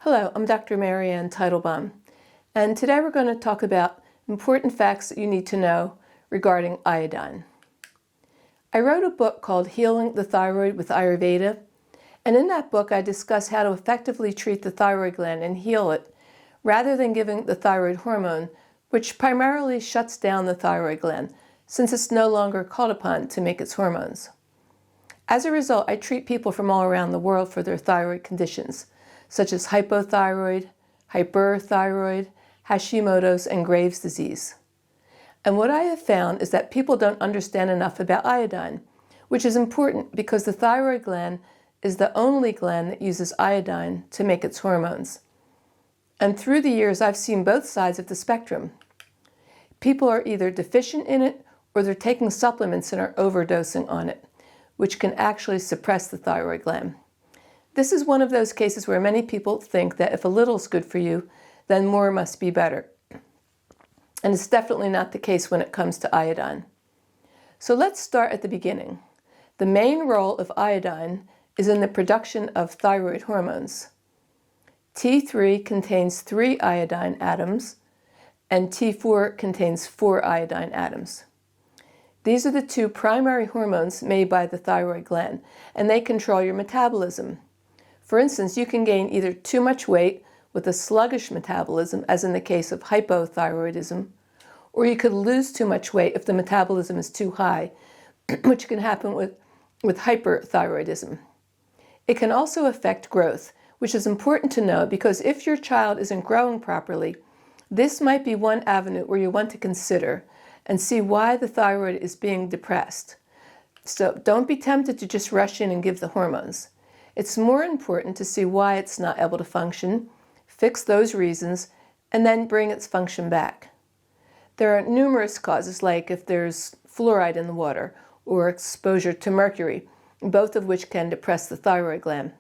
Hello, I'm Dr. Marianne Teitelbaum, and today we're going to talk about important facts that you need to know regarding iodine. I wrote a book called Healing the Thyroid with Ayurveda, and in that book I discuss how to effectively treat the thyroid gland and heal it, rather than giving the thyroid hormone, which primarily shuts down the thyroid gland, since it's no longer called upon to make its hormones. As a result, I treat people from all around the world for their thyroid conditions, such as hypothyroid, hyperthyroid, Hashimoto's, and Graves' disease. And what I have found is that people don't understand enough about iodine, which is important because the thyroid gland is the only gland that uses iodine to make its hormones. And through the years, I've seen both sides of the spectrum. People are either deficient in it or they're taking supplements and are overdosing on it, which can actually suppress the thyroid gland. This is one of those cases where many people think that if a little is good for you, then more must be better. And it's definitely not the case when it comes to iodine. So let's start at the beginning. The main role of iodine is in the production of thyroid hormones. T3 contains 3 iodine atoms, and T4 contains 4 iodine atoms. These are the 2 primary hormones made by the thyroid gland, and they control your metabolism. For instance, you can gain either too much weight with a sluggish metabolism, as in the case of hypothyroidism, or you could lose too much weight if the metabolism is too high, which can happen with hyperthyroidism. It can also affect growth, which is important to know because if your child isn't growing properly, this might be one avenue where you want to consider and see why the thyroid is being depressed. So don't be tempted to just rush in and give the hormones. It's more important to see why it's not able to function, fix those reasons, and then bring its function back. There are numerous causes, like if there's fluoride in the water or exposure to mercury, both of which can depress the thyroid gland.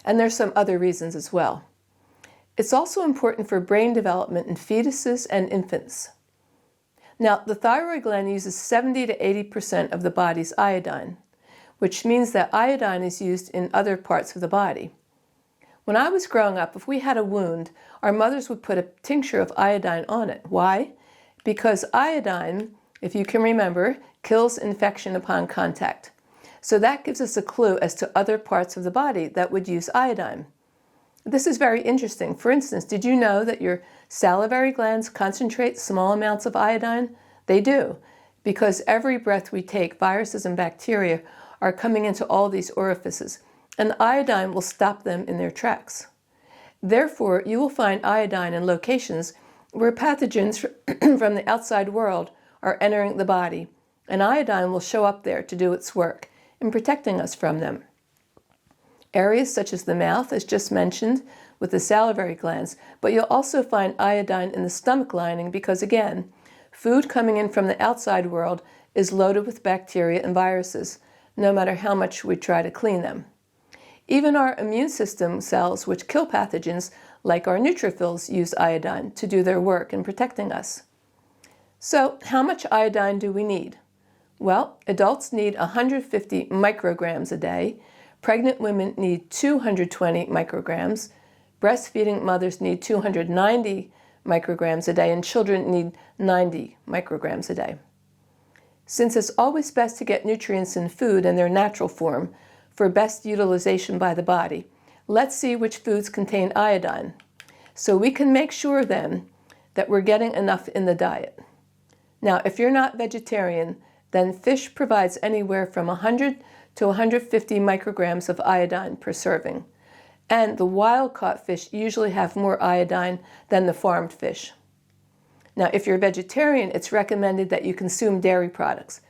And there's some other reasons as well. It's also important for brain development in fetuses and infants. Now, the thyroid gland uses 70 to 80% of the body's iodine, which means that iodine is used in other parts of the body. When I was growing up, if we had a wound, our mothers would put a tincture of iodine on it. Why? Because iodine, if you can remember, kills infection upon contact. So that gives us a clue as to other parts of the body that would use iodine. This is very interesting. For instance, did you know that your salivary glands concentrate small amounts of iodine? They do, because every breath we take, viruses and bacteria are coming into all these orifices, and iodine will stop them in their tracks. Therefore, you will find iodine in locations where pathogens from the outside world are entering the body, and iodine will show up there to do its work in protecting us from them. Areas such as the mouth, as just mentioned, with the salivary glands, but you'll also find iodine in the stomach lining because, again, food coming in from the outside world is loaded with bacteria and viruses, no matter how much we try to clean them. Even our immune system cells, which kill pathogens, like our neutrophils, use iodine to do their work in protecting us. So, how much iodine do we need? Well, adults need 150 micrograms a day, pregnant women need 220 micrograms, breastfeeding mothers need 290 micrograms a day, and children need 90 micrograms a day. Since it's always best to get nutrients in food in their natural form for best utilization by the body, let's see which foods contain iodine, so we can make sure then that we're getting enough in the diet. Now, if you're not vegetarian, then fish provides anywhere from 100 to 150 micrograms of iodine per serving, and the wild-caught fish usually have more iodine than the farmed fish. Now, if you're vegetarian, it's recommended that you consume dairy products.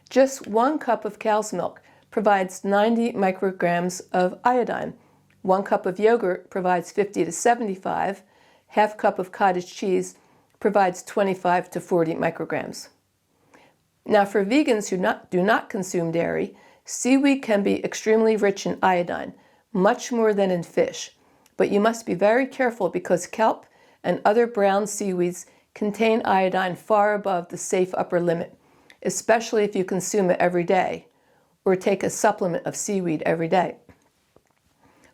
Just 1 cup of cow's milk provides 90 micrograms of iodine. 1 cup of yogurt provides 50 to 75. Half cup of cottage cheese provides 25 to 40 micrograms. Now, for vegans who do not consume dairy, seaweed can be extremely rich in iodine, much more than in fish. But you must be very careful because kelp and other brown seaweeds contain iodine far above the safe upper limit, especially if you consume it every day or take a supplement of seaweed every day.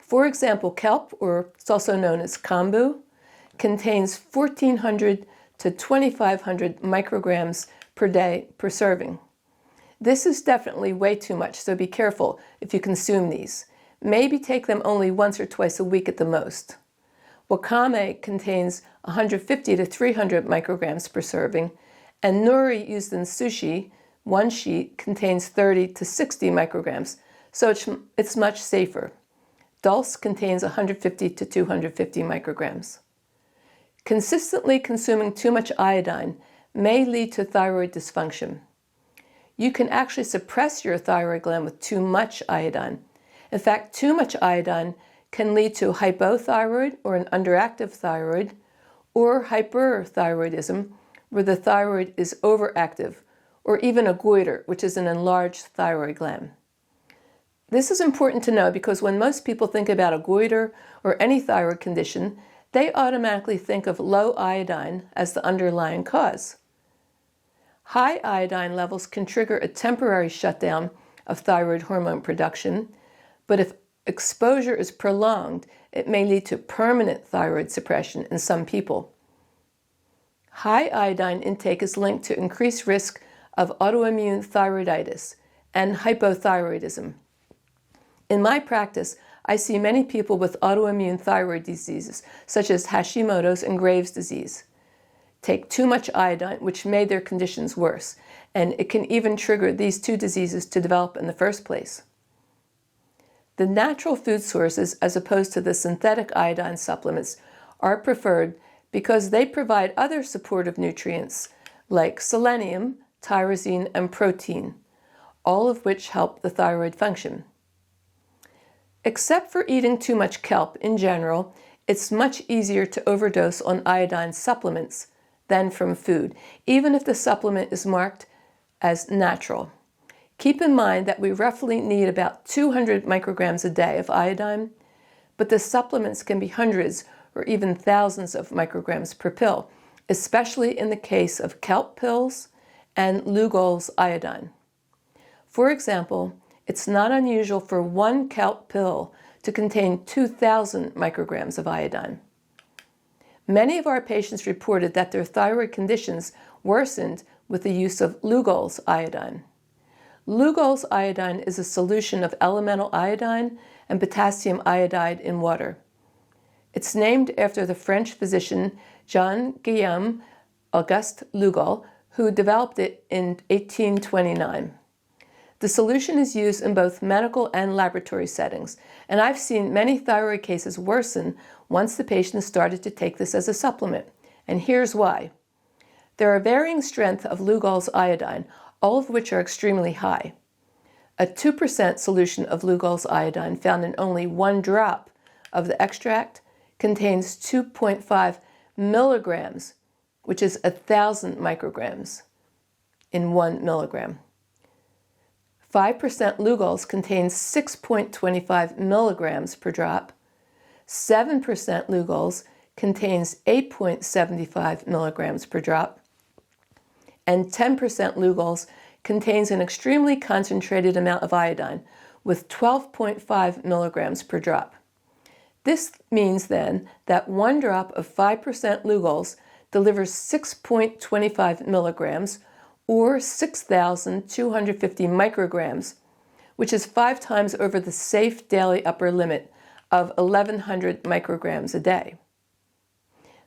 For example, kelp, or it's also known as kombu, contains 1,400 to 2,500 micrograms per day per serving. This is definitely way too much, so be careful if you consume these. Maybe take them only once or twice a week at the most. Wakame contains 150 to 300 micrograms per serving, and nori used in sushi, one sheet, contains 30 to 60 micrograms, so it's much safer. Dulse contains 150 to 250 micrograms. Consistently consuming too much iodine may lead to thyroid dysfunction. You can actually suppress your thyroid gland with too much iodine. In fact, too much iodine can lead to hypothyroid, or an underactive thyroid, or hyperthyroidism, where the thyroid is overactive, or even a goiter, which is an enlarged thyroid gland. This is important to know because when most people think about a goiter or any thyroid condition, they automatically think of low iodine as the underlying cause. High iodine levels can trigger a temporary shutdown of thyroid hormone production, but if exposure is prolonged, it may lead to permanent thyroid suppression in some people. High iodine intake is linked to increased risk of autoimmune thyroiditis and hypothyroidism. In my practice, I see many people with autoimmune thyroid diseases, such as Hashimoto's and Graves' disease, take too much iodine, which made their conditions worse, and it can even trigger these two diseases to develop in the first place. The natural food sources, as opposed to the synthetic iodine supplements, are preferred because they provide other supportive nutrients like selenium, tyrosine, and protein, all of which help the thyroid function. Except for eating too much kelp in general, it's much easier to overdose on iodine supplements than from food, even if the supplement is marked as natural. Keep in mind that we roughly need about 200 micrograms a day of iodine, but the supplements can be hundreds or even thousands of micrograms per pill, especially in the case of kelp pills and Lugols iodine. For example, it's not unusual for one kelp pill to contain 2,000 micrograms of iodine. Many of our patients reported that their thyroid conditions worsened with the use of Lugols iodine. Lugols iodine is a solution of elemental iodine and potassium iodide in water. It's named after the French physician Jean-Guillaume Auguste Lugol, who developed it in 1829. The solution is used in both medical and laboratory settings, and I've seen many thyroid cases worsen once the patient started to take this as a supplement, and here's why. There are varying strengths of Lugols iodine, all of which are extremely high. A 2% solution of Lugols iodine found in only 1 drop of the extract contains 2.5 milligrams, which is 1,000 micrograms in 1 milligram. 5% Lugols contains 6.25 milligrams per drop. 7% Lugols contains 8.75 milligrams per drop. And 10% Lugols contains an extremely concentrated amount of iodine with 12.5 milligrams per drop. This means then that 1 drop of 5% Lugols delivers 6.25 milligrams or 6,250 micrograms, which is 5 times over the safe daily upper limit of 1,100 micrograms a day.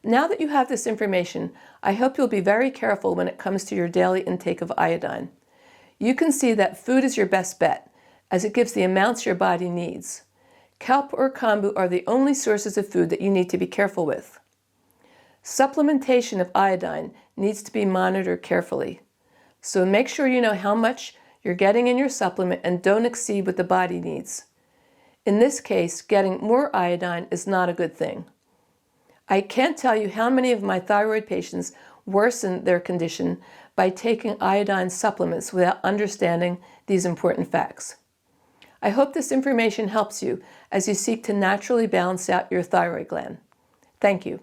Now that you have this information, I hope you'll be very careful when it comes to your daily intake of iodine. You can see that food is your best bet, as it gives the amounts your body needs. Kelp or kombu are the only sources of food that you need to be careful with. Supplementation of iodine needs to be monitored carefully. So make sure you know how much you're getting in your supplement and don't exceed what the body needs. In this case, getting more iodine is not a good thing. I can't tell you how many of my thyroid patients worsen their condition by taking iodine supplements without understanding these important facts. I hope this information helps you as you seek to naturally balance out your thyroid gland. Thank you.